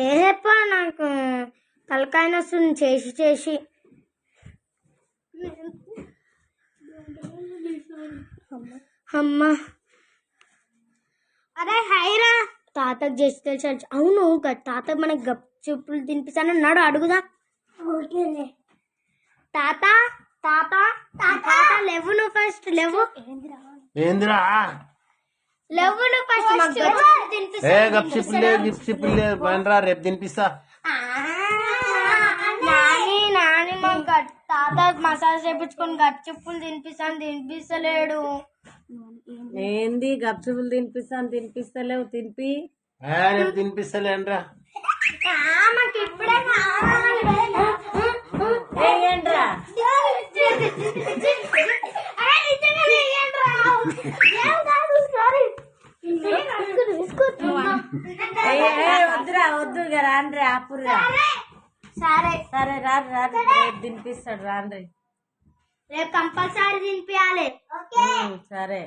ఏ చెప్ప నాకు తలకాయ వస్తుంది చేసి చేసి. అమ్మా అరే హైరా తాతకు చేసి తెలిసి. అవును తాత మనకు గప్ చెప్పులు తినిపిస్తాను అన్నాడు, అడుగుదా. తాత తాత తాత లేవు, నువ్వు ఫస్ట్ లేవు. ఏందిరా లేవు నువ్వు ఫస్ట్ తినిపిస్తా. రేపు తినిపిస్తా. నాని మాకు తాత మసాలా చేపించుకొని గప్ చెప్పులు తినిపిస్తలేడు. ఏంది గప్చుపులు తినిపిస్తలేవు? తినిపి. రేపు తినిపిస్తలేనరా. మాకు ఇప్పుడే వద్దురా వద్దు రాండ్రి ఆపుర్రా. సరే సరే రేపు తినిపిస్తాడు రాండ్రి. రేపు కంపల్సరీ తినిపించాలి. సరే.